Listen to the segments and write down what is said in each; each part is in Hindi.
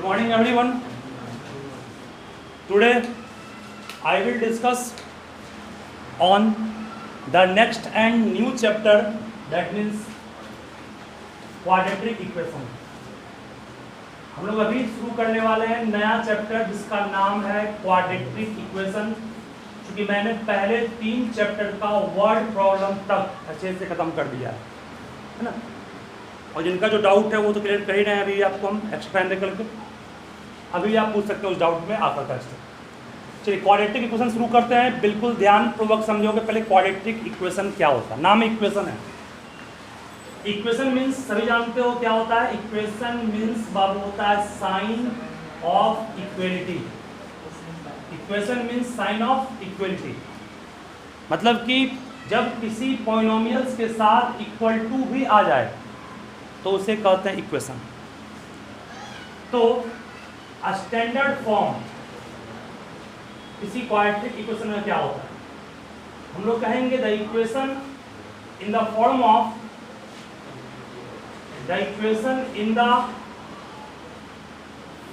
Good morning everyone. Today I will discuss on the next and new chapter, that means quadratic equation. हम लोग अभी शुरू करने वाले हैं नया चैप्टर जिसका नाम है क्वाड्रेटिक इक्वेशन। क्योंकि मैंने पहले 3 चैप्टर का वर्ड प्रॉब्लम तक अच्छे से खत्म कर दिया है ना, और जिनका जो डाउट है वो तो क्लियर कर ही रहे हैं। अभी आपको हम एक्सप्लेन करके अभी आप पूछ सकते हो उस डाउट में आता था। चलिए क्वाड्रेटिक इक्वेशन शुरू करते हैं। बिल्कुल ध्यानपूर्वक समझोगे। पहले क्वाड्रेटिक इक्वेशन क्या होता है, नाम इक्वेशन है। इक्वेशन मीन्स सभी जानते हो क्या होता है। इक्वेशन मीन्स बाबू होता है sign of equality. Equation means sign of equality, मतलब कि जब किसी पॉलिनोमियल्स के साथ इक्वल टू भी आ जाए तो उसे कहते हैं इक्वेशन। तो स्टैंडर्ड फॉर्म किसी क्वाड्रेटिक इक्वेशन में क्या होता है, हम लोग कहेंगे the equation in the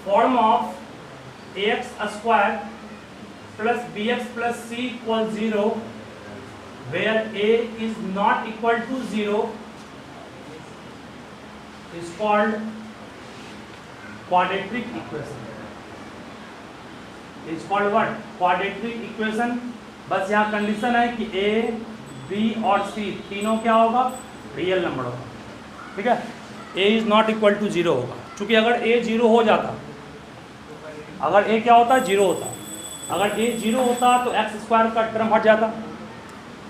form of ax square plus bx plus c equal 0 where a is not equal to 0 is called quadratic equation. Is called what? Quadratic equation. बस यहाँ कंडीशन है कि a, b और c तीनों क्या होगा, रियल नंबर होगा। ठीक है, a is not equal to 0 होगा। क्योंकि अगर a 0 हो जाता, अगर a क्या होता, 0 होता, अगर a 0 होता तो एक्स स्क्वायर का टर्म हट जाता,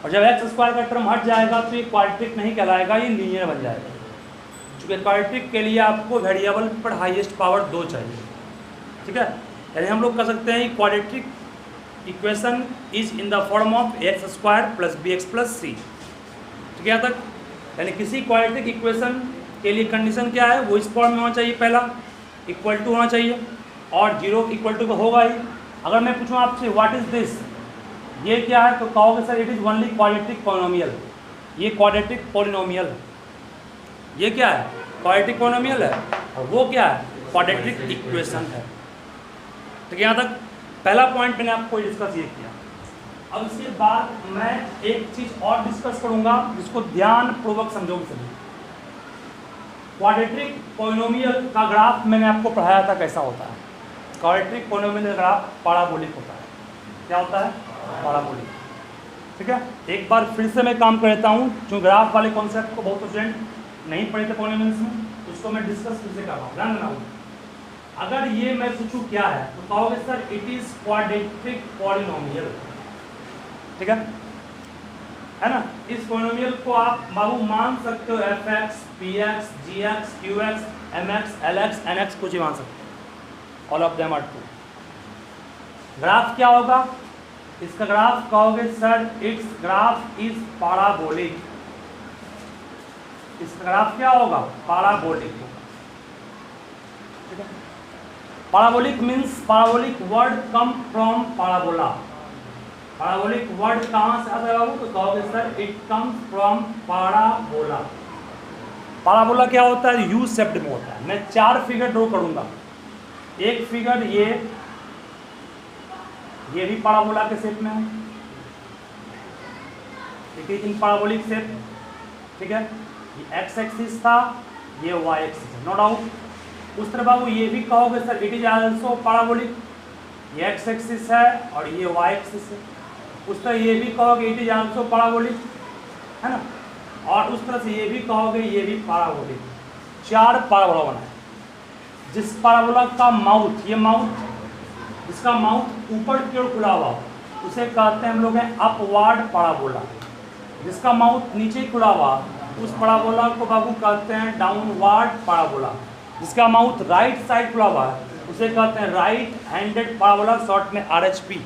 और जब एक्स स्क्वायर का टर्म हट जाएगा तो ये क्वाड्रेटिक नहीं कहलाएगा, ये लीनियर बन जाएगा। क्योंकि क्वाड्रेटिक के लिए आपको वेरिएबल पर हाईएस्ट पावर 2 चाहिए। ठीक है, यानी हम लोग कह सकते हैं quadratic equation is in the form of x square plus b x plus c. ठीक है यहाँ तक। यानी किसी क्वाड्रेटिक इक्वेशन के लिए कंडीशन क्या है, वो इस फॉर्म में होना चाहिए, पहला इक्वल टू होना चाहिए और 0 इक्वल टू होगा ही। अगर मैं पूछूँ आपसे व्हाट इज दिस, ये क्या है, तो कहोगे sir it is only quadratic polynomial. ये क्वाड्रेटिक पॉलिनोमियल है। ये क्या है, क्वाड्रेटिक पॉलिनोमियल है, और वो क्या है, क्वाड्रेटिक इक्वेशन है। ठीक है यहाँ तक। पहला पॉइंट मैंने आपको डिस्कस ये किया। अब इसके बाद मैं एक चीज़ और डिस्कस करूँगा जिसको ध्यानपूर्वक समझोगे सभी। क्वाड्रेटिक पॉलिनोमियल का ग्राफ मैंने आपको पढ़ाया था कैसा होता है। क्वाड्रेटिक पॉलिनोमियल का ग्राफ पैराबोलिक होता है। क्या होता है, पैराबोलिक। ठीक है, एक बार फिर से मैं काम कर लेता हूँ, जो ग्राफ वाले कॉन्सेप्ट को बहुत स्टूडेंट नहीं पढ़े थे पॉलिनोमियल्स में, उसको मैं डिस्कस फिर से कर रहा हूँ, ध्यान देना। अगर ये मैं पूछूँ क्या है, तो कहोगे sir it is quadratic polynomial. ठीक है ना। इस पॉलिनोमियल को आप बाबू मान सकते हो fx, px, gx, qx, mx, lx, nx कुछ ही मान सकते हो। All of them are true. Graph क्या होगा इसका, ग्राफ कहोगे sir it's graph is parabolic. इसका ग्राफ क्या होगा, पैराबोलिक होगा। ठीक है, parabolic means parabolic word come from parabola. Parabolic word कहाँ से आता है बाबू, तो कहोगे sir it comes from parabola. Parabola क्या होता है, यू शेप्ड में होता है। मैं 4 फिगर ड्रॉ करूंगा। एक फिगर ये भी पैराबोला के शेप में है, ठीक है, इन पैराबोलिक शेप। ठीक है, ये एक्स एक्सिस था, ये वाई एक्सिस है, नो डाउट। उस तरह बाबू ये भी कहोगे sir it is also parabolic. ये एक्स एक्सिस है और ये वाई एक्सिस है। उस तरह ये भी कहोगे इट इज आल्सो पैराबोलिक, है ना। और उस तरह से ये भी कहोगे ये भी पैराबोलिक। 4 पैराबोला बना है। जिस पैराबोला का माउथ, ये माउथ, इसका माउथ ऊपर की ओर खुला हुआ, उसे कहते हैं हम लोग हैं अपवार्ड पैराबोला। जिसका माउथ नीचे खुला हुआ, उस पैराबोला को बाबू कहते हैं डाउनवार्ड पैराबोला। जिसका माउथ राइट साइड खुला हुआ है, उसे कहते हैं राइट हैंडेड पैराबोला, शॉर्ट में RHP,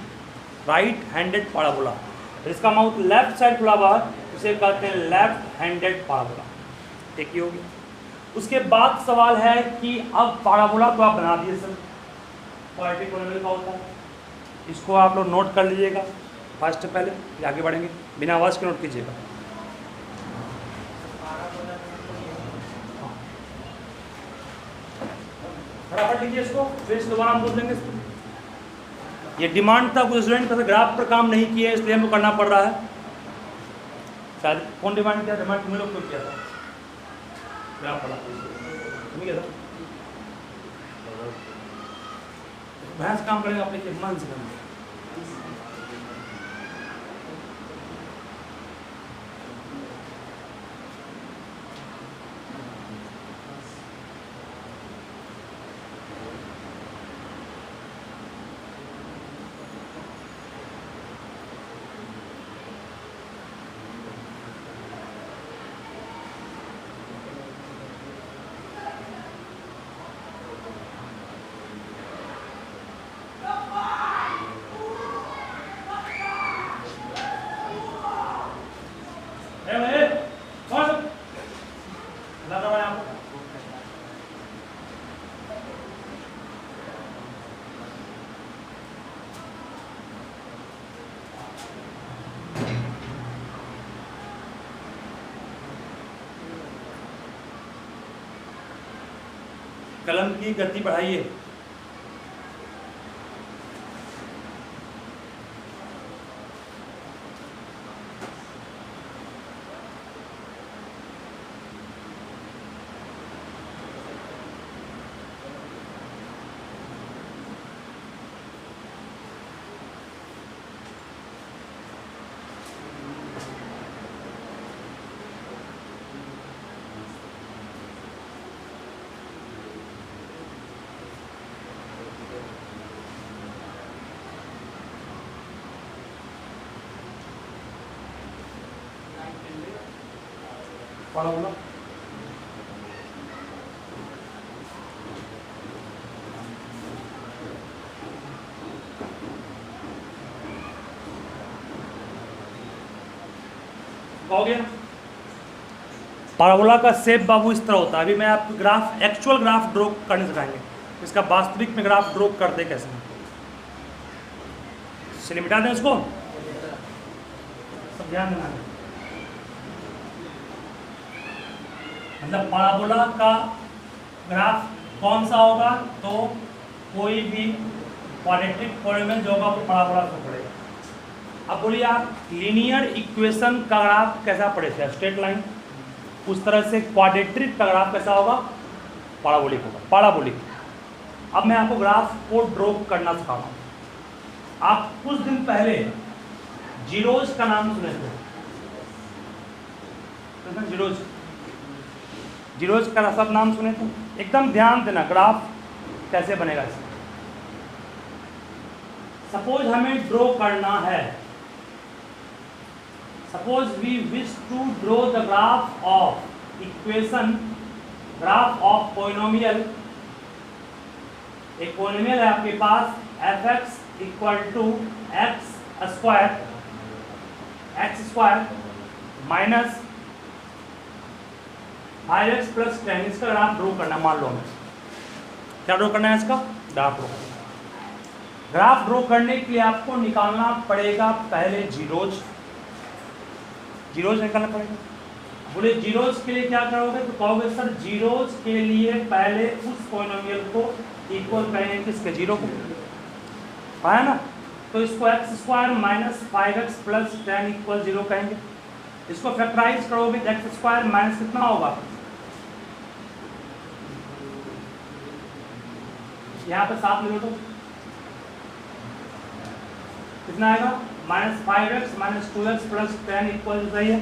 राइट हैंडेड पैराबोला। जिसका माउथ लेफ्ट साइड खुला हुआ है, उसे कहते हैं लेफ्ट हैंडेड पैराबोला। ठीक ही होगी। उसके बाद सवाल है कि अब पैराबोला को आप बना दिए सर, क्वाड्रेटिक पॉलिनोमियल का होता है। इसको आप लोग नोट कर लीजिएगा फर्स्ट, पहले फिर आगे बढ़ेंगे। बिना आवाज़ के नोट कीजिएगा। फटाफट लिखिए इसको, फिर इस दोबारा हम बोल देंगे इसको। ये डिमांड था कुछ स्टूडेंट का, ग्राफ पर काम नहीं किए इसलिए हमको करना पड़ रहा है। शायद कौन डिमांड किया? डिमांड तुम लोग क्यों किया था? ग्राफ पढ़ा तुम्हें किया था? भैंस काम करेंगे अपने मन से करेंगे। कलम की गति बढ़ाइए। पढ़ा बोला हो गया। पाराबोला का शेप बाबू इस तरह होता है। अभी मैं आपको ग्राफ, एक्चुअल ग्राफ ड्रॉ करने सिखाएंगे, इसका वास्तविक में ग्राफ ड्रॉ करते कैसे। चलिए मिटा दें इसको, सब ध्यान देना। मतलब पाराबोला का ग्राफ कौन सा होगा? तो कोई भी क्वाड्रेटिक पॉलिनोमियल जो होगा वो पाराबोला को पड़ेगा। अब बोलिए आप लीनियर इक्वेशन का ग्राफ कैसा पढ़े थे? Straight line. उस तरह से क्वाड्रेटिक का ग्राफ कैसा होगा? पाराबोलिक होगा, पाराबोलिक। अब मैं आपको ग्राफ को ड्रॉ करना सिखा रहा हूँ। आप कुछ दिन पहले जीरोज का नाम सुने थे? जीरोज, जीरोज का सब नाम सुने थे? एकदम ध्यान देना ग्राफ कैसे बनेगा। सपोज हमें ड्रॉ करना है, suppose we wish to draw the graph of equation, graph of polynomial. एक पोलिनोमियल है आपके पास f(x) equal to x square minus 5x plus 10। इसका ग्राफ ड्रॉ करना, मान लो हमें क्या ड्रॉ करना है? इसका ग्राफ ड्रॉ करना। ग्राफ ड्रॉ करने के लिए आपको निकालना पड़ेगा पहले जीरोज, जीरोज निकालना पड़ेगा। बोले जीरोज के लिए क्या करोगे? तो कहोगे सर जीरोज के लिए पहले उस पोलिनोमियल को इक्वल करेंगे किसके? जीरो को, आया ना? तो इसको x square minus 5x plus 10 equal 0 कहेंगे। इसको फैक्टराइज करोगे तो एक्स स्क्वायर माइनस कितना होगा? यहाँ पे 7 ले लो तो कितना आएगा? Minus 5x minus 2x plus 10 equal सही है।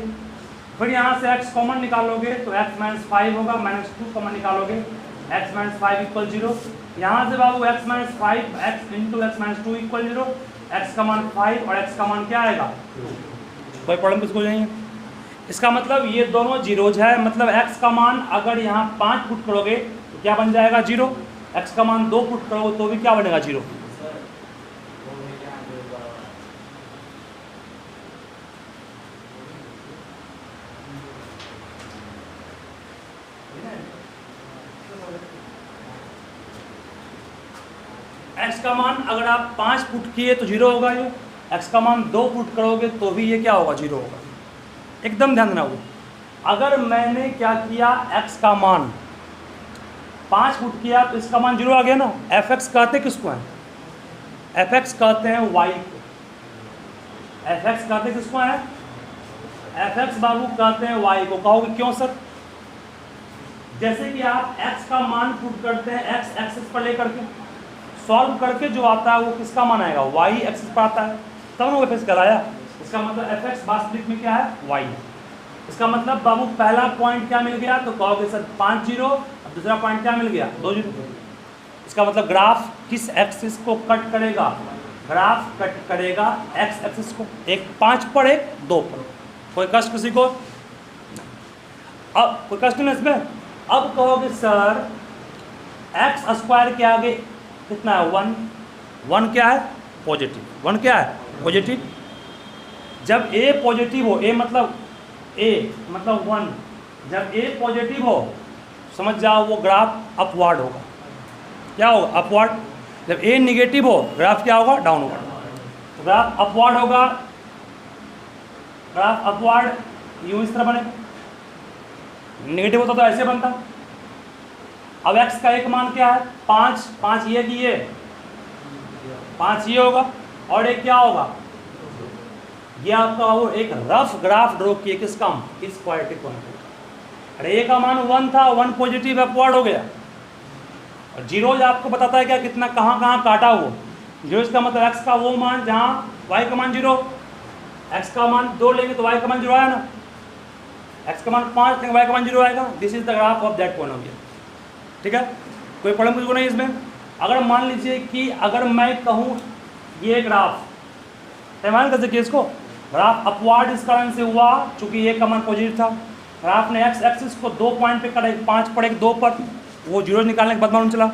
फिर यहाँ से x कॉमन निकालोगे तो x माइनस 5 होगा, माइनस 2 कॉमन निकालोगे x माइनस 5 इक्वल 0। यहाँ से बाबू x minus 5 x into x minus 2 equal 0। x का मान 5 और x का मान क्या आएगा? कोई प्रॉब्लम किसको जाएंगे? इसका मतलब ये दोनों जीरोज है। मतलब x का मान अगर यहाँ 5 पुट करोगे तो क्या बन जाएगा? 0। x का मान 2 पुट करोगे तो भी क्या बनेगा? 0। x का मान अगर आप 5 पुट किए तो 0 होगा ये। x का मान 2 पुट करोगे तो भी ये क्या होगा? 0 होगा। एकदम ध्यान देना। वो अगर मैंने क्या किया, x का मान 5 पुट किया तो इसका मान 0 आ गया ना। एफ एक्स कहते किसको हैं? एफ एक्स कहते हैं वाई को। एफ एक्स कहते किसको हैं? एफ एक्स बाबू कहते हैं वाई को। कहोगे क्यों सर? जैसे कि आप x का मान पुट करते हैं x एक्सिस पर लेकर के, सॉल्व करके जो आता है वो किसका मान आएगा? y एक्सिस पर आता है, तब ना एफ एक्स कहलाया। इसका मतलब एफ एक्स वास्तविक में क्या है? y। इसका मतलब बाबू पहला पॉइंट क्या मिल गया? तो कहोगे सर 5 0, और दूसरा पॉइंट क्या मिल गया? 2 0। इसका मतलब ग्राफ किस एक्सिस को कट करेगा? ग्राफ कट करेगा x एक्सिस को, एक 5 पर एक 2 पर। कोई कष्ट किसी को? अब कोई कष्ट नहीं इसमें। अब कहोगे सर एक्स स्क्वायर के आगे कितना है? 1। 1 क्या है? पॉजिटिव। 1 क्या है? पॉजिटिव। जब a पॉजिटिव हो, a मतलब 1, जब a पॉजिटिव हो समझ जाओ वो ग्राफ अपवर्ड होगा। क्या होगा? अपवर्ड। जब a निगेटिव हो ग्राफ क्या होगा? डाउनवर्ड। तो ग्राफ अपवर्ड होगा। ग्राफ अपवर्ड यूं इस तरह बनेगा। नेगेटिव होता तो ऐसे बनता। अब x का एक मान क्या है? 5। 5 ये कि ये 5 ये होगा, और एक क्या होगा? ये आपका वो एक रफ ग्राफ ड्रॉ किए किसका? इस क्वाड्रेटिक क्वांटिटी। अरे ए का मान 1 था, 1 पॉजिटिव अपवर्ड हो गया। और जीरोज आपको बताता है क्या कितना कहाँ कहाँ काटा वो जीरोज का मतलब x का वो मान जहाँ y का मान 0, x का मान 2 लेंगे तो y का मान 0 आया ना, x का मान 5 लेंगे y का मान 0 आएगा। This is the graph of that polynomial. ठीक है, कोई प्रॉब्लम मुझको नहीं इसमें। अगर मान लीजिए कि अगर मैं कहूँ ये ग्राफ पैमान कर सकिए, इसको ग्राफ अपवर्ड इस कारण से हुआ चूंकि ये का मान पॉजिटिव था। ग्राफ ने x एक्सिस को 2 पॉइंट पे कटा, 5 पर एक 2 पर, वो जीरो निकालने के बाद मालूम चला।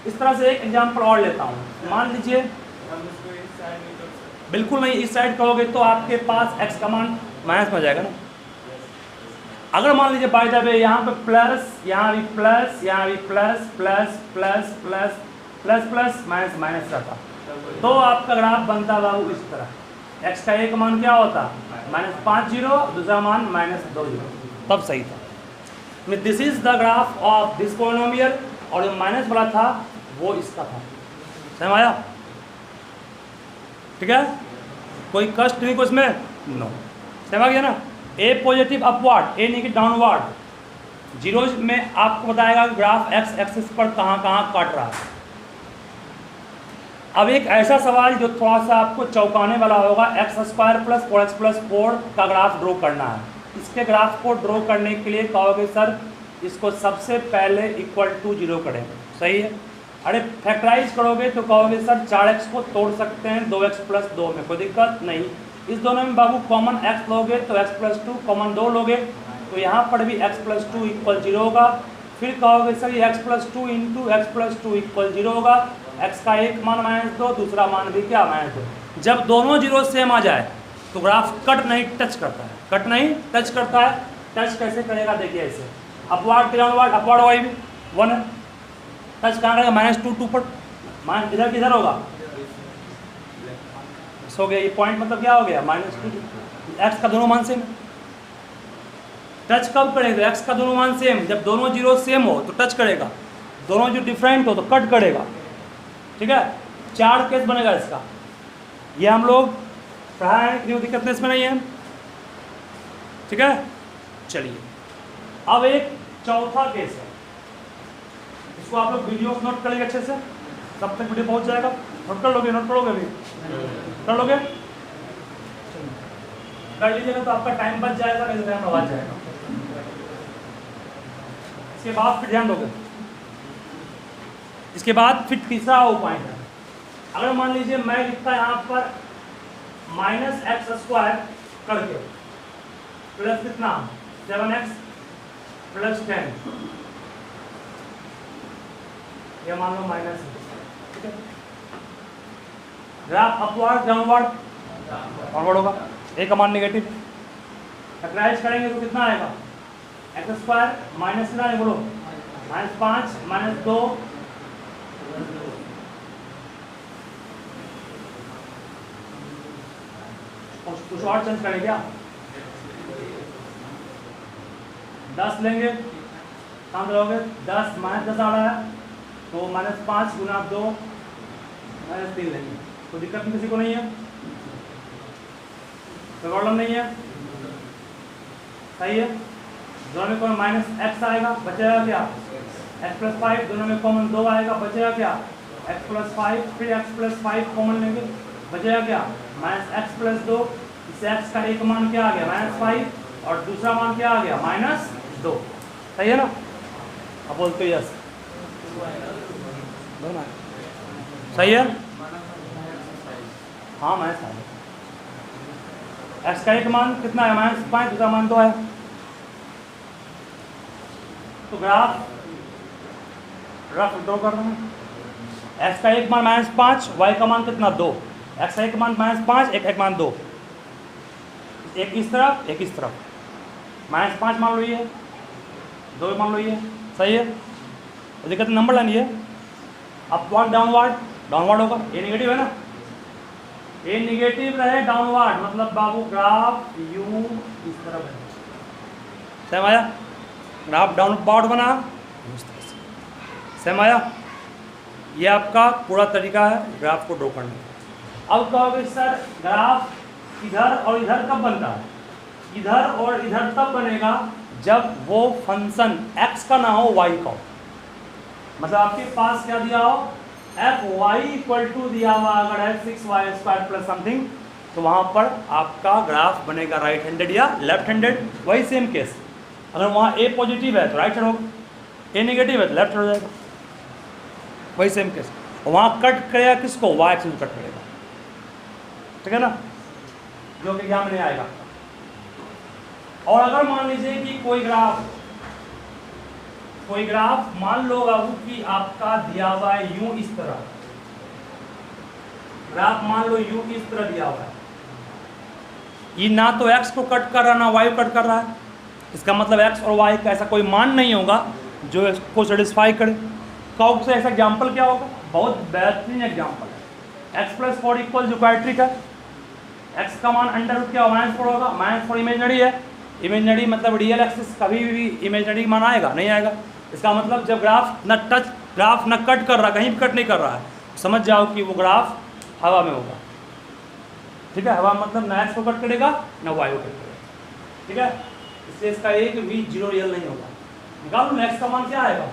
इस तरह से एक एग्जांपल और लेता हूँ। मान लीजिए बिल्कुल नहीं, इस साइड कहोगे तो आपके पास x का मान माइनस में आ जाएगा ना। अगर मान लीजिए बाय द वे यहाँ पे प्लस, यहाँ भी प्लस, यहाँ भी plus plus plus plus plus plus minus minus रहता तो आपका ग्राफ बनता बाबू इस तरह। x का एक मान क्या होता? -5 0, दूसरा मान -2 0, तब सही था। This is the graph of this polynomial, और जो माइनस वाला था वो इसका था। समझ आया? ठीक है, कोई कष्ट नहीं को इसमें? नो। समझ आ गया ना? ए पॉजिटिव अपवर्ड, ए नेगेटिव डाउनवर्ड। जीरोज में आपको बताएगा ग्राफ एक्स एक्सिस पर कहाँ कहाँ काट रहा है। अब एक ऐसा सवाल जो थोड़ा सा आपको चौंकाने वाला होगा, x² + 4x + 4 का ग्राफ ड्रॉ करना है। इसके ग्राफ को ड्रॉ करने के लिए कहोगे सर इसको सबसे पहले = 0 करें, सही है। अरे फैक्टराइज करोगे तो कहोगे सर 4x को तोड़ सकते हैं 2x + 2 में, कोई दिक्कत नहीं। इस दोनों में बाबू कॉमन x लोगे तो x + 2, कॉमन 2 लोगे तो यहाँ पर भी x + 2 = 0 होगा। फिर कहोगे सर ये x + 2 × x + 2 = 0 होगा। x का एक मान -2, दूसरा मान भी क्या? -2। जब दोनों जीरो सेम आ जाए तो ग्राफ कट नहीं टच करता है, कट नहीं टच करता है। टच कैसे करेगा देखिए, ऐसे अपवर्ड डाउनवर्ड, अपवर्ड वाई भी 1 है, टच कहाँ करेगा? -2 2 पर, मान इधर किधर होगा? हो गया ये पॉइंट, मतलब क्या हो गया? -2। x का दोनों मान सेम। टच कब करेगा? x का दोनों मान सेम, जब दोनों जीरो सेम हो तो टच करेगा, दोनों जो डिफरेंट हो तो कट करेगा। ठीक है, 4 केस बनेगा इसका। ये हम लोग पढ़ाए हैं, क्यों दिक्कत इसमें नहीं है। ठीक है, चलिए अब एक चौथा केस है, इसको आप लोग वीडियो नोट कर लेंगे अच्छे से, तब तक वीडियो पहुंच जाएगा। नोट कर लोगे? नोट करोगे? अभी कर लोगे? कर लीजिएगा तो आपका टाइम बच जाएगा, नहीं तो टाइम बच जाएगा। इसके बाद फिर ध्यान दोगे। इसके बाद फिर तीसरा वो पॉइंट है। अगर मान लीजिए मैं लिखता यहाँ पर -x² करके प्लस कितना 7x + 10, ये मान लो माइनस है। ठीक है, ग्राफ अपवर्ड डाउनवर्ड, फॉरवर्ड होगा, ए का मान नेगेटिव। फैक्टराइज करेंगे तो कितना आएगा? x² माइनस कितना है बोलो? -5 -2 कुछ और चेंज करें क्या? 10 लेंगे काम करोगे 10 -10 आ रहा है तो -5 गुना 2 -3 लेंगे, तो दिक्कत किसी को नहीं है, कोई प्रॉब्लम नहीं है, सही है। दोनों में कॉमन -x आएगा, बचेगा क्या x + 5, दोनों में कॉमन 2 आएगा, बचेगा क्या x + 5, फिर x + 5 कॉमन लेंगे, बचेगा क्या -x + 2, इससे x का एक मान क्या आ गया -5 और दूसरा मान क्या आ गया -2, सही है ना। अब बोलते हो यस, सही है, हाँ -5, x का एक मान कितना है -5, दूसरा मान 2 है। तो ग्राफ रफ ड्रॉ कर रहे हैं, x का एक मान -5, y का मान कितना 2, x का एक मान -5, एक मान 2, एक इस तरफ एक इस तरफ, -5 मान लो ये, 2 मान लो ये, सही है। तो दिक्कत नंबर लानी है, अपवर्ड डाउनवर्ड होगा, ये नेगेटिव है ना, ये नेगेटिव रहे डाउनवर्ड मतलब बाबू ग्राफ यूं इस तरफ है, समझ आया, ग्राफ डाउनवर्ड बना इस तरह से, समझ आया। ये आपका पूरा तरीका है ग्राफ को ड्रॉ करने का। अब कहोगे सर ग्राफ इधर और इधर कब बनता है, इधर और इधर तब बनेगा जब वो फंक्शन x का ना हो y का हो, मतलब आपके पास क्या दिया हो fy = दिया हुआ अगर है 6y² प्लस समथिंग, तो वहाँ पर आपका ग्राफ बनेगा राइट हैंडेड या लेफ्ट हैंडेड। वही सेम केस, अगर वहाँ a पॉजिटिव है तो राइट हैंड होगा, a नेगेटिव है तो लेफ्ट हैंड हो जाएगा, वही सेम केस। वहाँ कट करेगा किसको, y एक्सिस कट करेगा, ठीक है ना, जो कि यहाँ में नहीं आएगा। और अगर मान लीजिए कि कोई ग्राफ मान लो बाबू कि आपका दिया हुआ है यूं इस तरह, ग्राफ मान लो यूं इस तरह दिया हुआ है, ये ना तो x को कट कर रहा ना y को कट कर रहा है, इसका मतलब x और y का ऐसा कोई मान नहीं होगा जो इसको सेटिस्फाई करे। कहो से ऐसा एग्जाम्पल क्या होगा, बहुत बेहतरीन एग्जाम्पल है, x + 4 = जो क्वाड्रेटिक है, x का मान अंडर क्या -4 होगा, -4 इमेजिनरी है, इमेजिनरी मतलब रियल एक्सिस कभी भी इमेजिनरी मान आएगा नहीं आएगा, इसका मतलब जब ग्राफ न कट कर रहा, कहीं भी कट नहीं कर रहा है, समझ जाओ कि वो ग्राफ हवा में होगा, ठीक है। हवा मतलब ना x को कट करेगा ना y को कट करेगा, ठीक है, इसलिए इसका एक भी जीरो रियल नहीं होगा। निकालो नेक्स्ट का मान क्या आएगा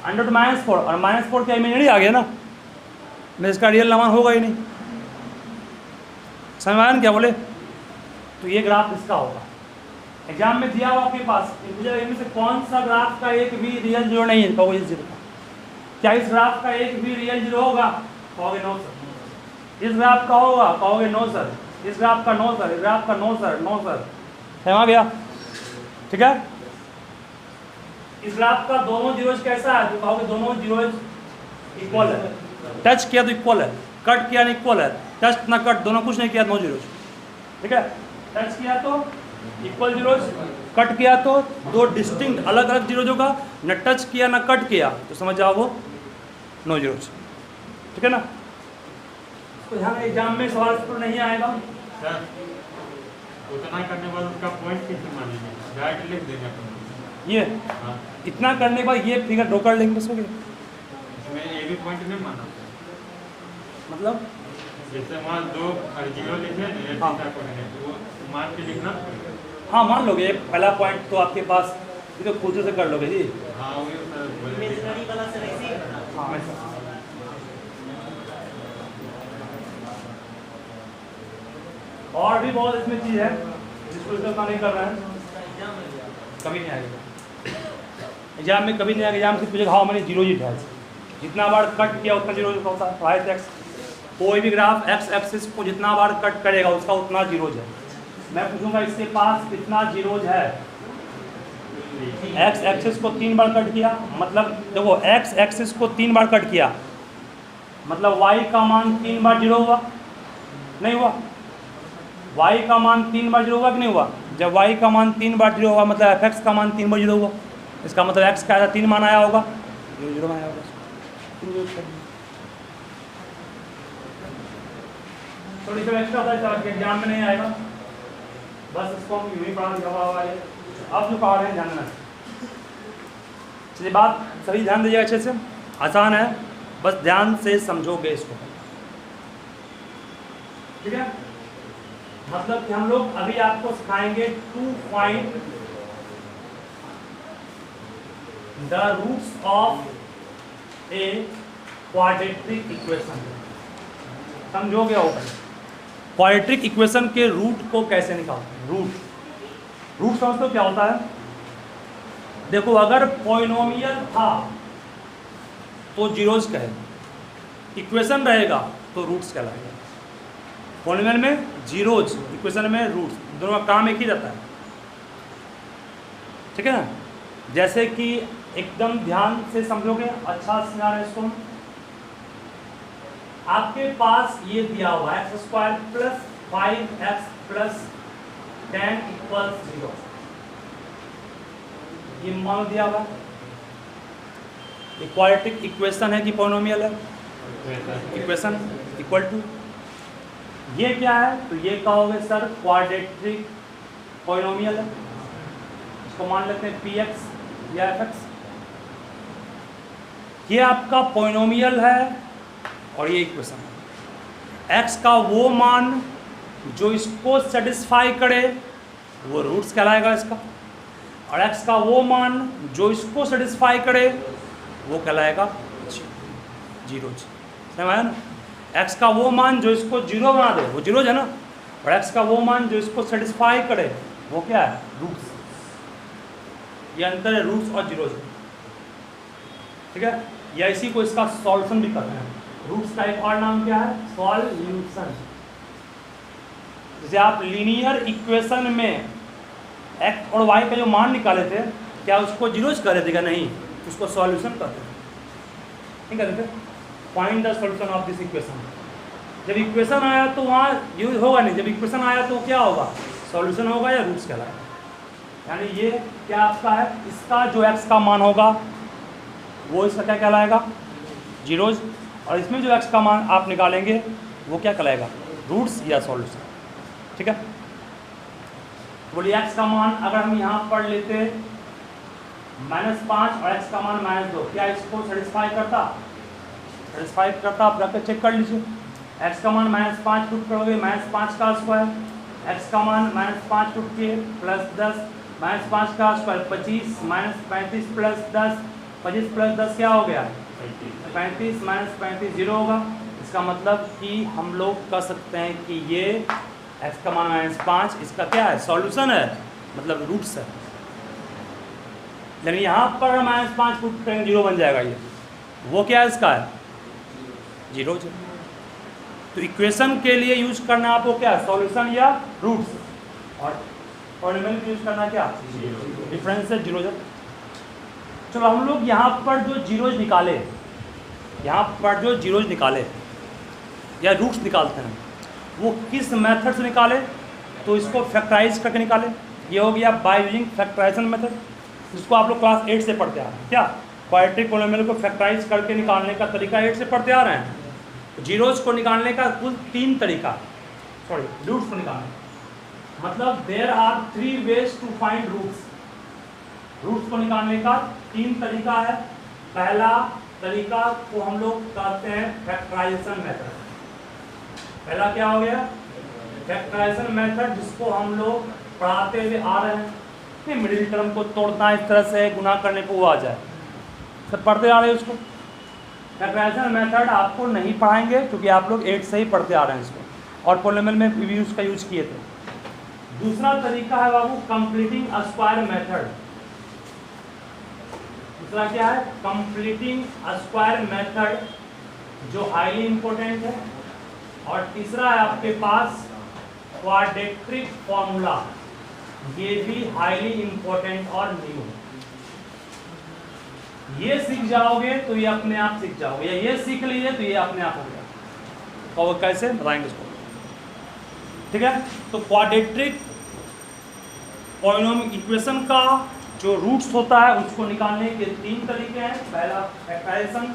√-4, और -4 क्या इमेजिनरी आ गया ना, मैं इसका रियल मान होगा ही नहीं, समझ में आया ना क्या बोले। तो ये ग्राफ इसका होगा, एग्जाम में दिया हुआ आपके पास, इनमें से कौन सा ग्राफ का एक भी रियल जीरो नहीं है, कहोगे जीरो, क्या इस ग्राफ का एक भी रियल जीरो होगा, कहोगे नो सर। इस ग्राफ का होगा, कहोगे नो सर। इस ग्राफ का नो सर, इस ग्राफ का नो सर, नो सर, समझ गया, ठीक है। इस ग्राफ का दोनों जीरोज कैसा है, तो कहोगे दोनों जीरोज इक्वल है, टच किया तो इक्वल है, कट किया नहीं इक्वल है, टच ना कट दोनों कुछ नहीं किया, नो जीरोज, ठीक है। टच किया तो इक्वल जीरोज, कट किया तो दो डिस्टिंक्ट अलग अलग जीरोज होगा, न टच किया ना कट किया तो समझ जाओ वो नो जीरोज, ठीक है ना। तो यहाँ एग्जाम में सवाल नहीं आएगा सर, उतना करने के बाद उसका पॉइंट कितना मानेंगे, डायरेक्ट लिख देंगे ये, हाँ। इतना करने के बाद ये फिगर ड्रॉ कर लेंगे बस हो गया, इसमें ये भी पॉइंट नहीं माना, मतलब जैसे मान 2 और 0 लिखे ये हाँ। थीटा को है तो वो मान के लिखना, हाँ मान लोगे पहला पॉइंट तो आपके पास, ये तो खुद से कर लोगे जी, हाँ वही सर बोले इमेजिनरी वाला सर ऐसे ही हाँ वैसा। और भी बहुत इसमें चीज़ है जिसको इतना नहीं कर रहे हैं, कभी नहीं आएगा एग्जाम में, कभी नहीं आएगा एग्जाम से पूछेगा how many zero it has, जितना बार कट किया उतना जीरो होता है, राइट एक्स, कोई भी ग्राफ एक्स एक्सिस को जितना बार कट करेगा उसका उतना जीरोज है। मैं पूछूंगा इसके पास कितना जीरोज है, एक्स एक्सिस को 3 बार कट किया, मतलब देखो एक्स एक्सिस को 3 बार कट किया मतलब वाई का मान 3 बार जीरो हुआ, नहीं हुआ, y का मान 3 बार जीरो हुआ कि नहीं हुआ, जब y का मान 3 बार जीरो हुआ मतलब fx का मान 3 बार जीरो हुआ, इसका मतलब x का 3 मान आया होगा, 0 मान आया होगा, थोड़ी सी एक्स्ट्रा था एग्जाम में नहीं आएगा, बस इसको हम यूं ही पढ़ा लिखा हुआ है। अब जो पढ़ा रहे हैं जानना है चलिए बात सभी ध्यान दीजिएगा अच्छे से, आसान है, बस ध्यान से समझोगे इसको, ठीक है। मतलब कि हम लोग अभी आपको सिखाएंगे to find the roots of a quadratic equation. समझोगे हो क्वाड्रेटिक इक्वेशन के रूट को कैसे निकालते हैं। रूट समझते हो क्या होता है। देखो अगर पॉलिनोमियल था तो जीरोज कहेगा, इक्वेशन रहेगा तो रूट्स कहलाएगा। पॉलिनोमियल में जीरोज, इक्वेशन में रूट्स, दोनों का काम एक ही रहता है, ठीक है ना। जैसे कि एकदम ध्यान से समझोगे, अच्छा समझा रहे इसको। आपके पास ये दिया हुआ है x square plus 5x plus 10 equals 0, ये मान दिया हुआ क्वाड्रेटिक इक्वेशन है कि पॉलिनोमियल है। इक्वेशन इक्वल टू ये क्या है, तो ये कहोगे सर क्वाड्रेटिक पॉलिनोमियल है, इसको मान लेते हैं px या fx। ये आपका पॉलिनोमियल है और ये इक्वेशन है। x का वो मान जो इसको सेटिस्फाई करे वो रूट्स कहलाएगा इसका, और x का वो मान जो इसको सेटिस्फाई करे वो कहलाएगा जीरो। समझ आया ना। x का वो मान जो इसको जीरो बना दे वो जीरो है ना, और x का वो मान जो इसको सेटिस्फाई करे वो क्या है, रूट्स। ये अंतर है रूट्स और जीरोज, ठीक है। या इसी को इसका सॉल्यूशन भी करते हैं। रूट्स का एक और नाम क्या है, सॉल्यूशन। जैसे आप लीनियर इक्वेशन में x और y का जो मान निकाले थे, क्या उसको जीरोज कर रहे थे क्या, नहीं, उसको सॉल्यूशन करते थे, ठीक है। Find the solution of this equation. जब इक्वेशन आया तो वहाँ यूज होगा नहीं, जब इक्वेशन आया तो क्या होगा, सॉल्यूशन होगा या रूट्स कहलाएगा। यानी ये क्या आपका है, इसका जो x का मान होगा वो इसका क्या कहलाएगा, जीरोज, और इसमें जो x का मान आप निकालेंगे वो क्या कहलाएगा, रूट्स या सॉल्यूशन, ठीक है। तो बोलिए x का मान अगर हम यहाँ पर लेते -5 और x का मान -2, क्या इसको सेटिस्फाई करता, सेटिस्फाई करता। आप जाकर चेक कर लीजिए। x का मान -5 पुट करोगे, -5 का स्क्वायर, x का मान -5 पुट किए प्लस 10, -5 का स्क्वायर 25, -35 प्लस 10, 25 प्लस 10 क्या हो गया, 35, -35 0 होगा। इसका मतलब कि हम लोग कह सकते हैं कि ये x का मान -5 इसका क्या है, सॉल्यूशन है, मतलब रूट्स है। लेकिन यहाँ पर -5 पुट करेंगे 0 बन जाएगा, ये वो क्या है, इसका है जीरो। तो इक्वेशन के लिए यूज करना आपको क्या, सॉल्यूशन या रूट्स, और पॉलिनोमियल यूज करना क्या, डिफरेंस है जीरो। चलो हम लोग यहाँ पर जो जीरोज निकाले, यहाँ पर जो जीरोज निकाले या रूट्स निकालते हैं वो किस मेथड से निकाले, तो इसको फैक्टराइज करके निकाले। ये हो गया बाय यूजिंग फैक्टराइजेशन मेथड, जिसको आप लोग क्लास 8 से पढ़ते आ रहे हैं। क्या क्वाड्रेटिक पॉलिनोमियल को फैक्टराइज करके निकालने का तरीका 8 से पढ़ते आ रहे हैं। जीरोज को निकालने का कुल 3 तरीका, सॉरी रूट्स को निकालने, मतलब there are 3 ways to find roots. Roots को निकालने का 3 तरीका है। पहला तरीका को हम लोग कहते हैं फैक्टराइजेशन मेथड। पहला क्या हो गया, फैक्टराइजेशन मेथड, जिसको हम लोग पढ़ाते हुए आ रहे हैं कि मिडिल टर्म को तोड़ना इस तरह से, गुना करने को वो आ जाए, सब पढ़ते आ रहे हैं उसको। फैक्टराइजेशन मेथड आपको नहीं पढ़ाएंगे क्योंकि आप लोग 8 से ही पढ़ते आ रहे हैं इसको, और पॉलिनोमियल में भी उसका यूज किए थे। दूसरा तरीका है बाबू कंप्लीटिंग स्क्वायर मेथड। दूसरा क्या है, कंप्लीटिंग स्क्वायर मेथड, जो हाईली इंपॉर्टेंट है। और तीसरा है आपके पास क्वाड्रेटिक फॉर्मूला, ये भी हाईली इंपॉर्टेंट और न्यू। ये सीख जाओगे तो ये अपने आप सीख जाओगे, या ये सीख लीजिए तो ये अपने आप हो गया। तो वो कैसे बताएंगे इसको, ठीक है। तो क्वाड्रेटिक पॉलिनोमियल इक्वेशन का जो रूट्स होता है उसको निकालने के 3 तरीके हैं। पहला फैक्टराइजेशन,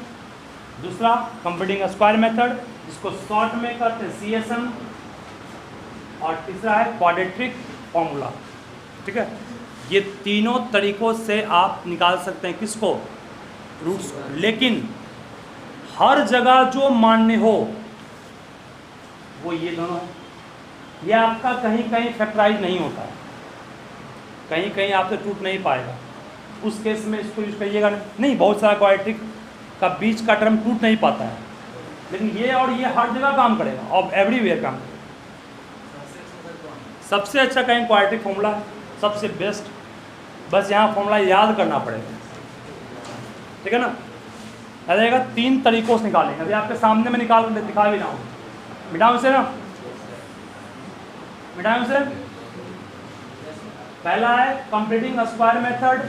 दूसरा कंप्लीटिंग स्क्वायर मेथड, जिसको शॉर्ट में कहते हैं CSM, और तीसरा है क्वाड्रेटिक फॉर्मूला, ठीक है। ये तीनों तरीकों से आप निकाल सकते हैं किसको, रूट्स। लेकिन हर जगह जो मान्य हो वो ये दोनों है। ये आपका कहीं कहीं फैक्टराइज नहीं होता है, कहीं कहीं आपसे टूट नहीं पाएगा, उस केस में इसको यूज करिएगा नहीं। बहुत सारा क्वाड्रेटिक का बीच का टर्म टूट नहीं पाता है, लेकिन ये और ये हर जगह काम करेगा और एवरीवेयर काम करेगा। सबसे अच्छा कहीं क्वाड्रेटिक फॉर्मूला सबसे बेस्ट, बस यहाँ फॉर्मूला याद करना पड़ेगा, ठीक है ना। आ जाएगा, 3 तरीकों से निकालेंगे। अभी आपके सामने में निकाल दिखा भी रहा हूँ। मिटाऊँ से ना, मिटाऊँ से। पहला है कंप्लीटिंग स्क्वायर मेथड,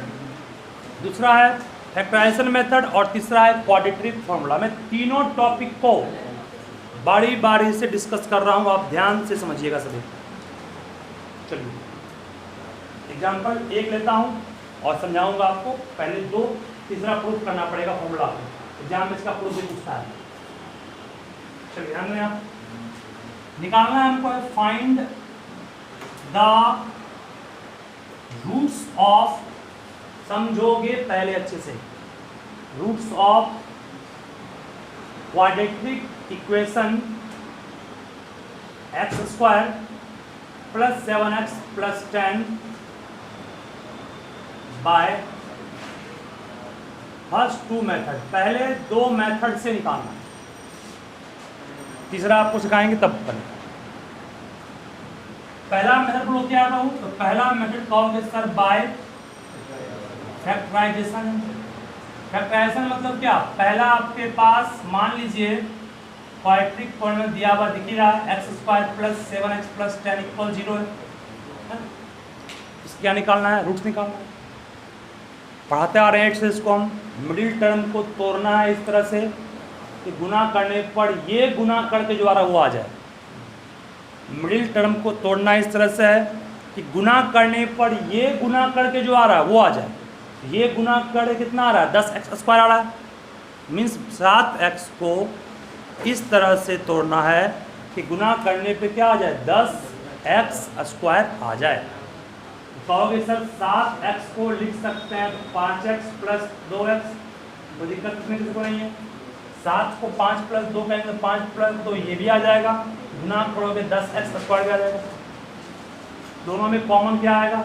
दूसरा है फैक्टराइजेशन मेथड और तीसरा है क्वाड्रेटिक फॉर्मूला। मैं तीनों टॉपिक को बारी बारी से डिस्कस कर रहा हूँ, आप ध्यान से समझिएगा सभी। चलिए एग्जाम्पल एक लेता हूँ और समझाऊंगा आपको। पहले 2, तीसरा प्रूफ करना पड़ेगा फॉर्मूला को। एग्जाम में इसका प्रूफ भी पूछता है। चलिए ध्यान में आप निकालना है हमको, फाइंड द रूट्स ऑफ, समझोगे पहले अच्छे से, roots of quadratic equation x square plus 7x plus 10 by first 2 method. पहले 2 मेथड से निकालना, तीसरा आपको सिखाएंगे तब करें। पहला मेथड को क्या आता हूँ, तो पहला मेथड कहोगे सर बाय फैक्टराइजेशन। फैक्टराइजेशन मतलब क्या, पहला आपके पास मान लीजिए क्वाड्रेटिक फॉर्मूला दिया हुआ दिख ही रहा है, x square plus 7x plus 10 equal 0 है। इसको क्या निकालना है, रूट्स निकालना है। पढ़ाते आ रहे हैं इसको हम, मिडिल टर्म को तोड़ना है इस तरह से कि गुना करने पर ये गुना करके जो आ रहा है वो आ जाए। मिडिल टर्म को तोड़ना इस तरह से है कि गुना करने पर ये गुना करके जो आ रहा है वो आ जाए। ये गुना कर कितना आ रहा है, 10x स्क्वायर आ रहा है, मीन्स 7x को इस तरह से तोड़ना है कि गुना करने पे क्या आ जाए, 10x स्क्वायर आ जाए। कहोगे सर 7x को लिख सकते हैं तो 5x प्लस 2x, कोई दिक्कत इसमें किसी को नहीं है। 7 को 5 प्लस 2 कहेंगे तो 5 प्लस 2 ये भी आ जाएगा, गुना करोगे 10x स्क्वायर भी आ जाएगा। दोनों में कॉमन क्या आएगा,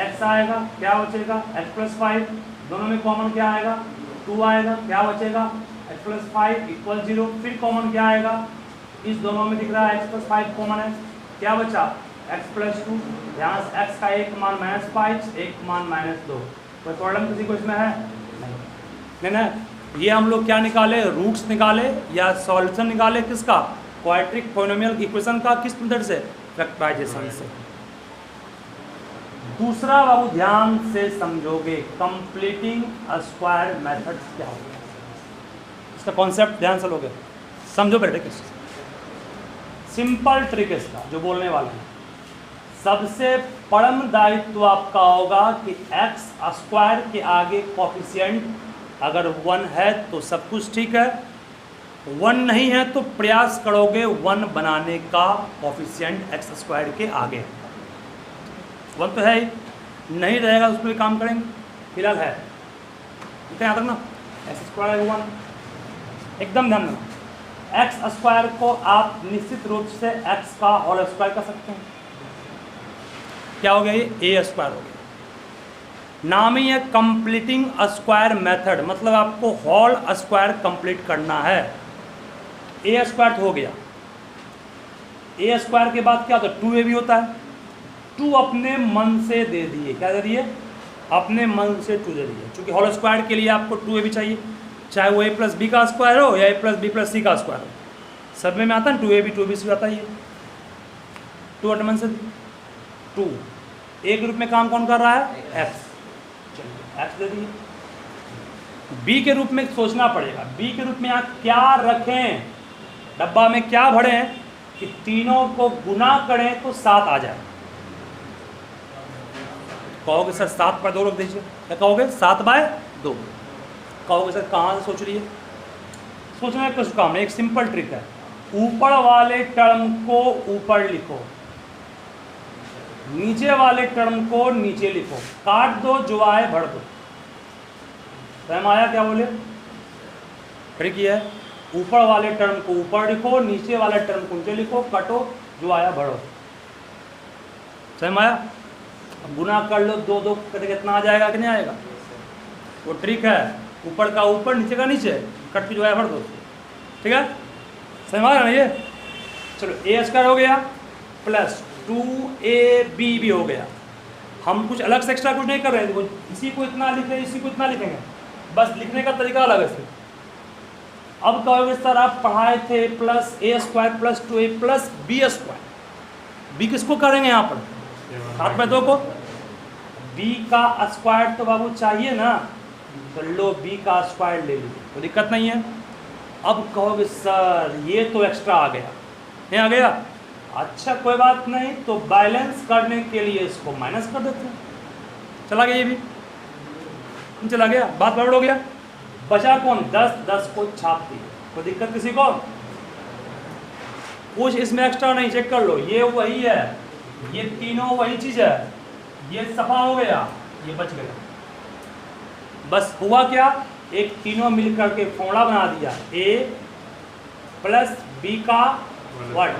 x आएगा, क्या बचेगा x प्लस 5। दोनों में कॉमन क्या आएगा, 2 आएगा, क्या बचेगा x प्लस 5 इक्वल 0। फिर कॉमन क्या आएगा, इस दोनों में दिख रहा है x प्लस 5 कॉमन है, क्या बचा x प्लस 2। ध्यान से x का एक मान -5, एक मान -2। कोई प्रॉब्लम किसी को इसमें है नहीं ना। ये हम लोग क्या निकाले, रूट्स निकाले या सॉल्यूशन निकाले किसका, क्वाड्रेटिक पॉलिनोमियल इक्वेशन का। किस मेथड से, फैक्टराइजेशन से। दूसरा बाबू ध्यान से समझोगे, कंप्लीटिंग स्क्वायर मेथड क्या होगा, इसका कॉन्सेप्ट ध्यान से लोगे, समझो बेटे। सिंपल ट्रिक इसका जो बोलने वाला है, सबसे परम दायित्व आपका होगा कि एक्स स्क्वायर के आगे कोफिशिएंट अगर 1 है तो सब कुछ ठीक है, 1 नहीं है तो प्रयास करोगे 1 बनाने का कोफिशिएंट एक्स स्क्वायर के आगे। 1 तो है ही, नहीं रहेगा उस पर काम करेंगे, फिलहाल है यहाँ तक ना। एक्स स्क्वायर 1 एकदम ध्यान देना। एक्स स्क्वायर को आप निश्चित रूप से एक्स का होल स्क्वायर कर सकते हैं। क्या हो गया, ये ए स्क्वायर हो गया। नाम ही है कंप्लीटिंग स्क्वायर मेथड, मतलब आपको होल स्क्वायर कंप्लीट करना है। ए स्क्वायर हो गया, ए स्क्वायर के बाद क्या होता है, 2a भी होता है। 2 अपने मन से दे दिए, क्या दे दिए, अपने मन से 2 दे दिए। क्योंकि होल स्क्वायर के लिए आपको 2a भी चाहिए, चाहे वो a प्लस बी का स्क्वायर हो या a प्लस बी प्लस सी का स्क्वायर हो। सब में आता है 2ab 2b से आता है। 2 अपने मन से 2 ए ग्रुप में काम कौन कर रहा है, एक्स। चलिए एक्स दे दिए। बी के रूप में सोचना पड़ेगा, बी के रूप में यहाँ क्या रखें, डब्बा में क्या भरें कि तीनों को गुना करें तो 7 आ जाए। कहोगे सर 7 पर 2 रख दीजिए, क्या कहोगे 7/2। कहोगे सर कहाँ से सोच रही है, सोचना है कुछ काम है, एक सिंपल ट्रिक है। ऊपर वाले टर्म को ऊपर लिखो, नीचे वाले टर्म को नीचे लिखो, काट दो जो आए भर दो। समझ में आया क्या बोले? ट्रिक ये है, ऊपर वाले टर्म को ऊपर लिखो, नीचे वाले टर्म को नीचे लिखो, काटो जो आया भरो। समझ में आया? अब गुना कर लो, दो दो करके कितना आ जाएगा कि नहीं आएगा? वो ट्रिक है, ऊपर का ऊपर नीचे का नीचे, कट के जो आया भर दो। ठीक है, समझ में आ रहा है ये? चलो ए स्क्वायर हो गया प्लस 2ab भी हो गया। हम कुछ अलग से एक्स्ट्रा कुछ नहीं कर रहे हैं, इसी को इतना लिख रहे हैं, इसी को इतना लिखेंगे, बस लिखने का तरीका अलग है सिर्फ। अब कहोगे सर आप पढ़ाए थे plus a square plus 2a plus b square, b किसको करेंगे यहाँ पर? साथ में दो को, बी का स्क्वायर तो बाबू चाहिए ना, तो लो बी का स्क्वायर ले लीजिए, कोई दिक्कत नहीं है। अब कहोगे सर ये तो एक्स्ट्रा आ गया, नहीं आ गया? अच्छा कोई बात नहीं, तो बैलेंस करने के लिए इसको माइनस कर देते हैं। चला गया ये भी, चला गया, बात बराबर हो गया। बचा कौन? 10, 10 को छाप दी, कोई दिक्कत किसी को? कुछ इसमें एक्स्ट्रा नहीं, चेक कर लो, ये वही है, ये तीनों वही चीज़ है, ये सफा हो गया, ये बच गया। बस हुआ क्या, एक तीनों मिल करके फॉर्मूला बना दिया, a प्लस बी का वर्ग,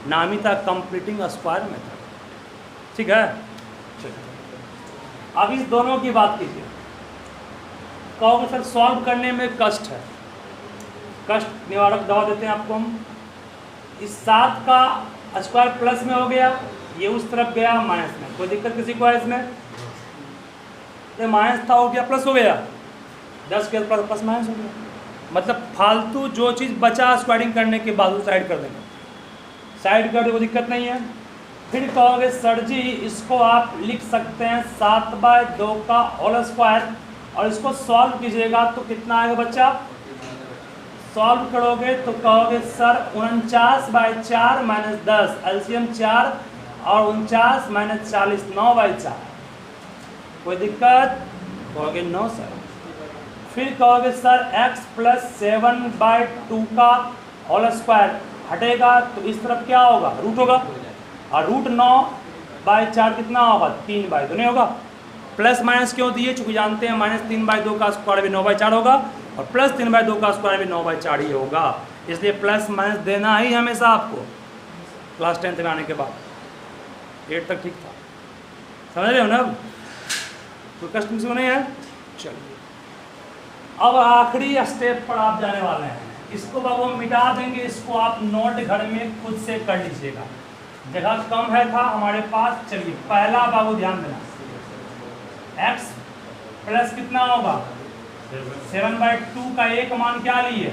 नाम ही था कंप्लीटिंग स्क्वायर मेथड। ठीक है, चलिए अब इस दोनों की बात कीजिए। कहोगे सर सॉल्व करने में कष्ट है, कष्ट निवारक दवा देते हैं आपको हम। इस 7 का स्क्वायर प्लस में हो गया, ये उस तरफ गया माइनस में, कोई दिक्कत किसी को है इसमें? ये माइनस था हो गया प्लस हो गया, 10 के प्लस प्लस माइनस हो गया, मतलब फालतू जो चीज़ बचा स्क्वायरिंग करने के बाद साइड कर देंगे, साइड कर दो, कोई दिक्कत नहीं है। फिर कहोगे सर जी इसको आप लिख सकते हैं 7/2 का होल स्क्वायर, और इसको सॉल्व कीजिएगा तो कितना आएगा बच्चा? सॉल्व करोगे तो कहोगे सर 49/4 माइनस 10, एलसीएम 4 और 49 माइनस 40, 9/4, कोई दिक्कत? कहोगे नो सर। फिर कहोगे सर x प्लस 7/2 का होल स्क्वायर हटेगा तो इस तरफ क्या होगा? रूट होगा, और रूट 9/4 कितना होगा? 3/2 नहीं होगा? प्लस माइनस क्यों दिए? चूँकि जानते हैं माइनस 3/2 का स्क्वायर भी 9/4 होगा, और प्लस 3/2 का स्क्वायर भी 9/4 ही होगा, इसलिए प्लस माइनस देना ही हमेशा आपको। क्लास 10 में आने के बाद 8 तक ठीक था, समझ रहे हो ना? अब कोई कष्ट किसी को नहीं है। चलिए अब आखिरी स्टेप पर आप जाने वाले हैं, इसको बाबू हम मिटा देंगे, इसको आप नोट घर में खुद से कर लीजिएगा, जगह कम है था हमारे पास। चलिए पहला बाबू ध्यान देना, x प्लस कितना होगा? 7/2 का एक मान क्या लिए?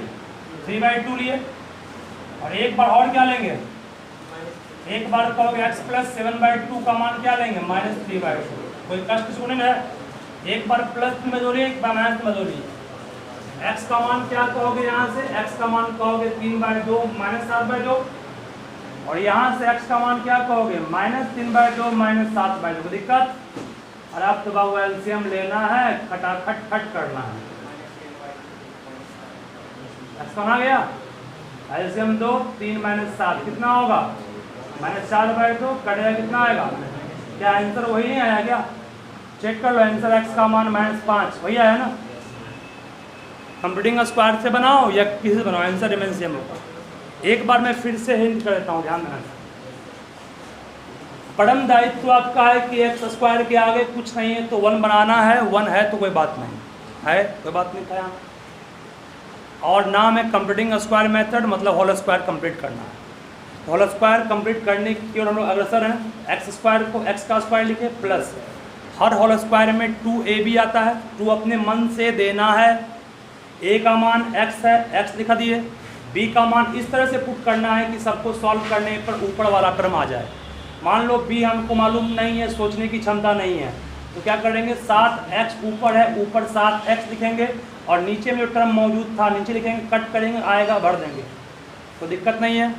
3/2 लिए, और एक बार और क्या लेंगे? एक बार कहोगे x प्लस 7/2 का मान क्या लेंगे? माइनस 3/2, कोई कष्ट सुने ना? एक बार प्लस में जोड़िए, एक बार माइनस में जोड़िए। x का मान क्या कहोगे? यहाँ से x का मान कहोगे 3/2 माइनस 7/2, और यहाँ से x का मान क्या कहोगे? माइनस 3/2 माइनस 7/2, दिक्कत? और अब तो बाबू एलसीएम लेना है, खटाखट खट करना है। x कौन आ गया? एलसीएम 2, 3 माइनस 7 कितना होगा? माइनस 4/2, कटेगा कितना आएगा? क्या आंसर वही नहीं आया क्या? चेक कर लो आंसर, x का मान -5 वही आया ना? कंप्यूटिंग स्क्वायर से बनाओ या किसी से बनाओ, आंसर रिमेन सेम होगा। एक बार मैं फिर से हिंट कर देता हूँ, ध्यान देना। परम दायित्व आपका है कि एक्स स्क्वायर के आगे कुछ नहीं है तो 1 बनाना है, 1 है तो कोई बात नहीं है, कोई बात नहीं था यहाँ। और नाम है कंप्यूटिंग स्क्वायर मेथड, मतलब होल स्क्वायर कंप्लीट करना है। होल स्क्वायर कंप्लीट करने की ओर हम लोग अग्रसर हैं। एक्स स्क्वायर को एक्स का स्क्वायर लिखे, प्लस हर होल स्क्वायर में 2ab आता है, 2 अपने मन से देना है। a का मान x है, x लिखा दिए। b का मान इस तरह से पुट करना है कि सबको सॉल्व करने पर ऊपर वाला टर्म आ जाए। मान लो b हमको मालूम नहीं है, सोचने की क्षमता नहीं है, तो क्या करेंगे 7x ऊपर है, ऊपर 7x लिखेंगे और नीचे में जो टर्म मौजूद था नीचे लिखेंगे, कट करेंगे, आएगा भर देंगे, तो दिक्कत नहीं है।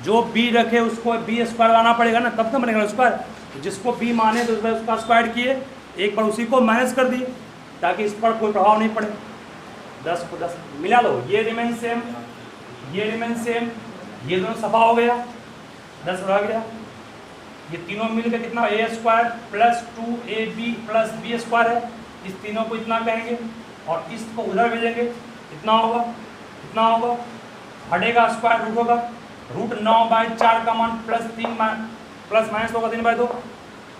जो b रखे उसको b स्क्वायर लाना पड़ेगा ना, तब तो बनेगा स्क्वायर। जिसको b माने तो उसका स्क्वायर किए, एक बार उसी को माइनस कर दिए ताकि इस पर कोई प्रभाव नहीं पड़े। 10 को 10 मिला लो, ये रिमेन सेम, ये रिमेन सेम, ये दोनों सफा हो गया, 10 रह गया। ये तीनों मिलकर कितना a square plus 2ab plus b square है, इस तीनों को इतना कहेंगे और इसको उधर भेजेंगे, इतना होगा, इतना होगा, हटेगा स्क्वायर रूट होगा, रूट 9/4 का मान प्लस 3 प्लस माइनस होगा 3/2,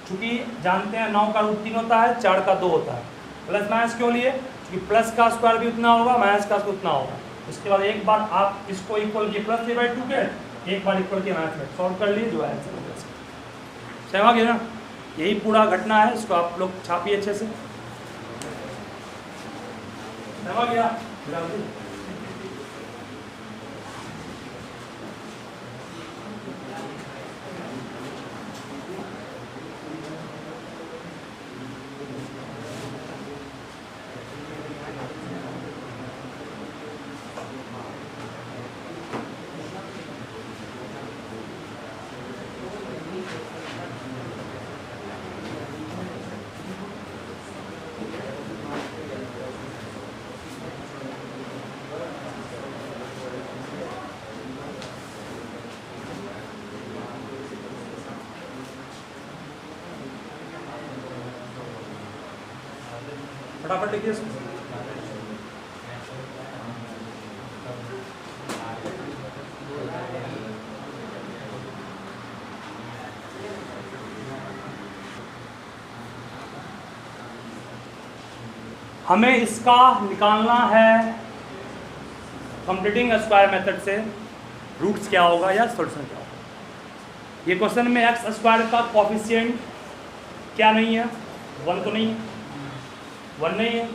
चूँकि जानते हैं 9 का रूट 3 होता है, 4 का 2 होता है, प्लस माइनस क्यों लिए, क्योंकि प्लस का स्क्वायर भी उतना होगा, माइनस का उतना होगा। उसके बाद एक बार आप इसको इक्वल किए प्लस 3/2 के, एक बार इक्वल किए माइनस में, सॉल्व कर लिए, जो है आंसर हो गया। समझ गए ना, यही पूरा घटना है, इसको आप लोग छापिए अच्छे से। समझ गया? फटाफट लिखिए इसको। हमें इसका निकालना है कंप्लीटिंग स्क्वायर मेथड से रूट्स क्या होगा या सोल्यूशन क्या होगा। ये क्वेश्चन में एक्स स्क्वायर का कोफिशिएंट क्या नहीं है, 1 तो नहीं है, 1 नहीं है।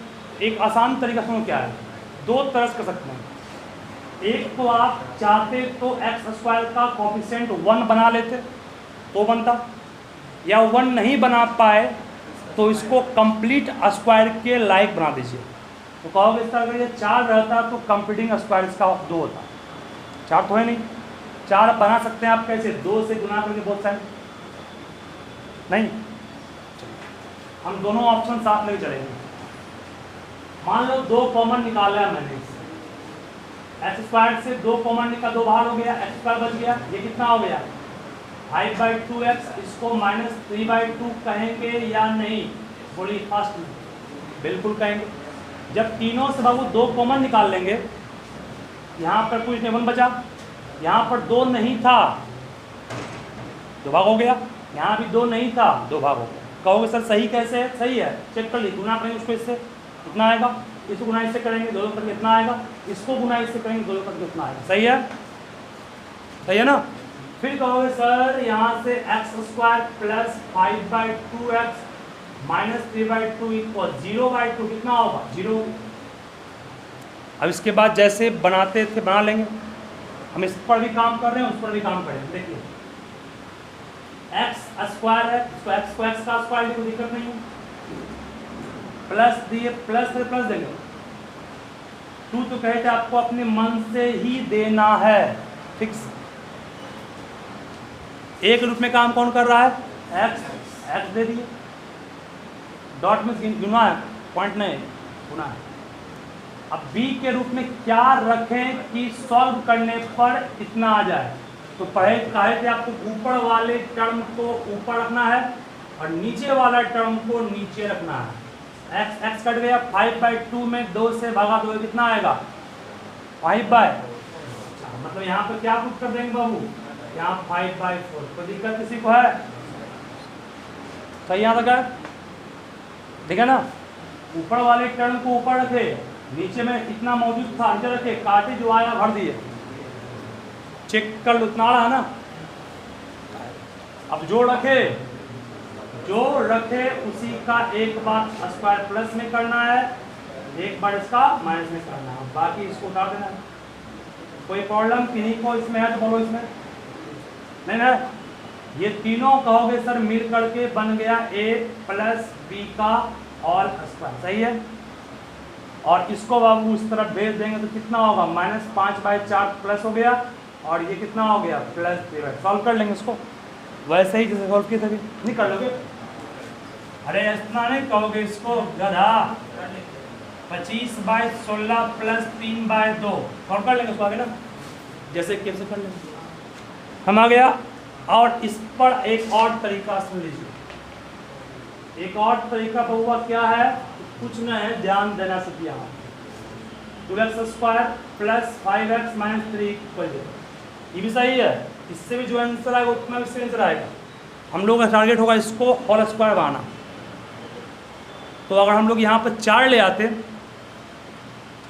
एक आसान तरीका सुनो क्या है, 2 तरह से कर सकते हैं। एक तो आप चाहते तो एक्स स्क्वायर का कोफिशिएंट 1 बना लेते तो बनता, या 1 नहीं बना पाए तो इसको कंप्लीट स्क्वायर के लायक बना दीजिए। तो कहोगे इस तरह अगर ये 4 रहता तो कंप्लीटिंग स्क्वायर इसका 2 होता, 4 तो है नहीं, 4 बना सकते हैं आप कैसे, 2 से गुना करके बहुत साइड नहीं। हम दोनों ऑप्शन साथ में चलेंगे। मान लो 2 कॉमन निकाला है मैंने, एक्स स्क्वायर से 2 कॉमन निकाल, 2 बाहर हो गया, एक्स स्क्वायर बच गया, ये कितना हो गया 5/2x। इसको -3/2 कहेंगे या नहीं, बोलिए फास्ट में, बिल्कुल कहेंगे। जब तीनों से बाबू 2 कॉमन निकाल लेंगे, यहाँ पर कुछ नहीं 1 बचा, यहाँ पर 2 नहीं था 2 भाग हो गया, यहाँ भी 2 नहीं था 2 भाग हो गया। कहोगे सर सही कैसे है, सही है, चेक कर लीजिए, गुना करेंगे उसको इससे कितना आएगा, इसको गुना इससे करेंगे 2 करके कितना आएगा, इसको गुना इससे करेंगे 2 करके कितना आएगा, सही है, सही है ना। फिर कहोगे सर यहाँ से x square plus 5/2x minus 3/2 equal 0/2 कितना होगा 0। अब इसके बाद जैसे बनाते थे बना लेंगे, हम इस पर भी काम कर रहे हैं उस पर भी काम करेंगे। देखिए एक्स स्क्वायर है, तो एक्स को एक्स का स्क्वायर कोई दिक्कत नहीं है, प्लस दिए प्लस से प्लस देंगे, 2 तो कहते आपको अपने मन से ही देना है फिक्स। एक रूप में काम कौन कर रहा है, एक्स, एक्स दे दिए, डॉट में गुना है, पॉइंट नहीं गुना है। अब बी के रूप में क्या रखें कि सॉल्व करने पर इतना आ जाए, तो पहले कहे थे आपको ऊपर वाले टर्म को ऊपर रखना है और नीचे वाला टर्म को नीचे रखना है। एक्स एक्स कट गया, 5/2 में 2 से भागा 2 कितना आएगा 5/, मतलब यहाँ पर क्या पुट कर देंगे बाबू, यहाँ 5/4। कोई दिक्कत किसी को है, सही यहाँ तक ठीक है ना। ऊपर वाले टर्म को ऊपर रखे, नीचे में इतना मौजूद था नीचे रखे, काटे जो आया भर दिए, चेक कर लो उतना रहा ना। अब जो रखे उसी का एक बार स्क्वायर प्लस में करना है, एक बार इसका माइनस में करना है, बाकी इसको उतार देना है। कोई प्रॉब्लम किन्हीं को इसमें है तो बोलो, इसमें नहीं ना। ये तीनों कहोगे सर मिल करके बन गया a प्लस बी का ऑल स्क्वायर, सही है। और इसको बाबू उस तरफ भेज देंगे तो कितना होगा -5/4 प्लस हो गया, और ये कितना हो गया +3/, सॉल्व कर लेंगे इसको वैसे ही जैसे सॉल्व किए थे, नहीं कर लोगे। अरे इतना नहीं कहोगे इसको गधा, 25/16 प्लस 3/2 सॉल्व कर लेंगे इसको आगे ना, जैसे कैसे कर लेंगे। हम आ गया और इस पर एक और तरीका सुन लीजिए, एक और तरीका पर हुआ क्या है, कुछ न है, ध्यान देना सब यहाँ 2x² plus 5x minus 3 equal 0। ये भी सही है, इससे भी जो आंसर आएगा उतना भी सही आंसर आएगा। हम लोगों का टारगेट होगा इसको होल स्क्वायर बनाना। तो अगर हम लोग यहाँ पर 4 ले आते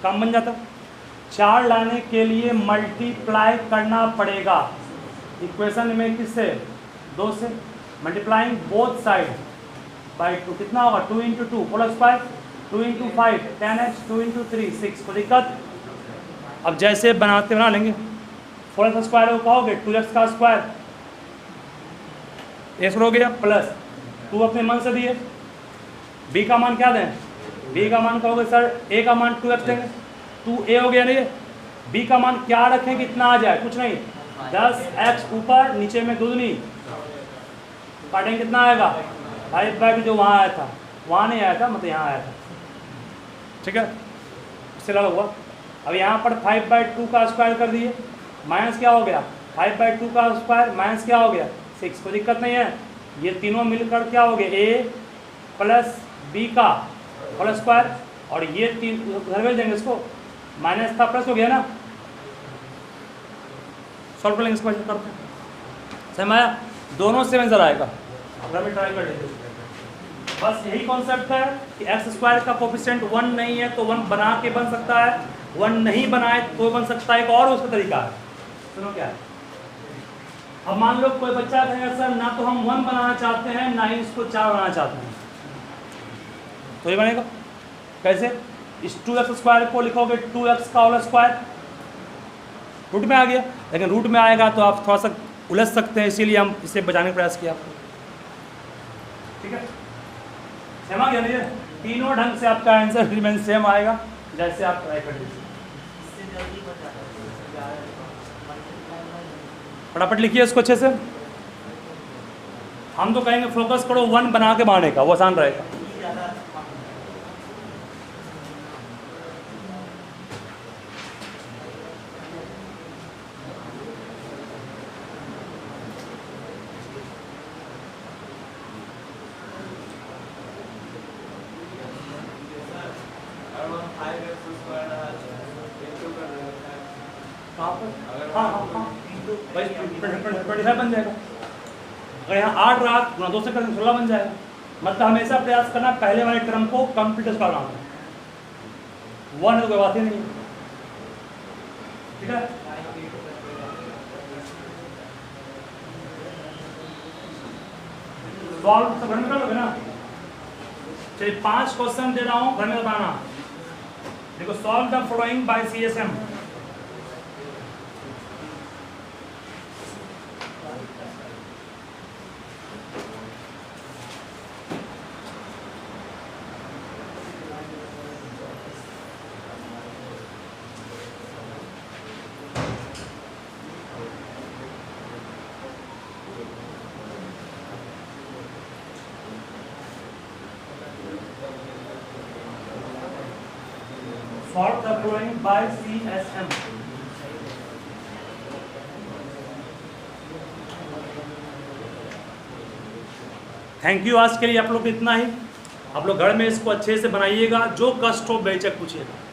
काम बन जाता। 4 लाने के लिए मल्टीप्लाई करना पड़ेगा इक्वेशन में, किससे, 2 से, मल्टीप्लाइंग बोथ साइड बाई 2, कितना होगा 2 × 2 होल स्क्वायर, 2 × 5 10x, 2 × 3 6। कोई दिक्कत? अब जैसे बनाते बना लेंगे। होल स्क्वायर को कहोगे 2x का स्क्वायर, x हो गया प्लस 2 अपने मन से दिए, b का मान क्या दें, b का मान कहोगे सर a का मान 2x देंगे, 2a हो गया नहीं, b का मान क्या रखें कितना आ जाए, कुछ नहीं, 10x ऊपर नीचे में दूनी काटेंगे, कितना आएगा 5/2 जो वहाँ आया था, वहाँ नहीं आया था, मतलब यहाँ आया था, ठीक है, इससे लगा हुआ। अब यहाँ पर 5/2 का स्क्वायर कर दिए, माइनस क्या हो गया 5/2 का स्क्वायर माइनस क्या हो गया 6। कोई दिक्कत नहीं है, ये तीनों मिलकर क्या हो गया a प्लस b का होल स्क्वायर, और ये 3 उधर भेज देंगे, इसको माइनस था प्लस हो गया ना, सॉल्व कर लेंगे इसको, करते हैं समझ आया, दोनों से आंसर आएगा। अगर मैं ट्राई कर लीजिए, बस यही कॉन्सेप्ट है कि x² का कोफिशिएंट 1 नहीं है तो 1 बना के बन सकता है, 1 नहीं बनाए तो बन सकता है, एक और उसका तरीका है। सुनो क्या है, अब मान लो कोई बच्चा कहेगा सर ना तो हम 1 बनाना चाहते हैं ना ही इसको 4 बनाना चाहते हैं, तो ये बनेगा कैसे, इस 2x² को लिखोगे 2x का होल स्क्वायर, रूट में आ गया, लेकिन रूट में आएगा तो आप थोड़ा सा उलझ सकते हैं, इसीलिए हम इसे बचाने का प्रयास किया आपको, ठीक है, सेम आ गया नहीं है, तीनों ढंग से आपका आंसर रिमेन सेम आएगा, जैसे आप ट्राई कर लीजिए। फटाफट लिखिए इसको अच्छे से, हम तो कहेंगे फोकस करो 1 बना के बनाने का, वो आसान रहेगा। बन जाएगा, अगर यहाँ 8 रहा गुना 2 से करके 16 बन जाएगा, मतलब हमेशा प्रयास करना पहले वाले टर्म को कंप्लीट करना होगा, 1 है तो कोई बात ही नहीं, ठीक है। सॉल्व सब घर में कर लोगे ना, चलिए 5 क्वेश्चन दे रहा हूँ, घर में बताना। देखो, solve the following bye CSM। Solve the following by CSM. Thank you, आज के लिए आप लोग इतना ही। आप लोग घर में इसको अच्छे से बनाइएगा, जो कष्ट हो बेचक पूछिएगा।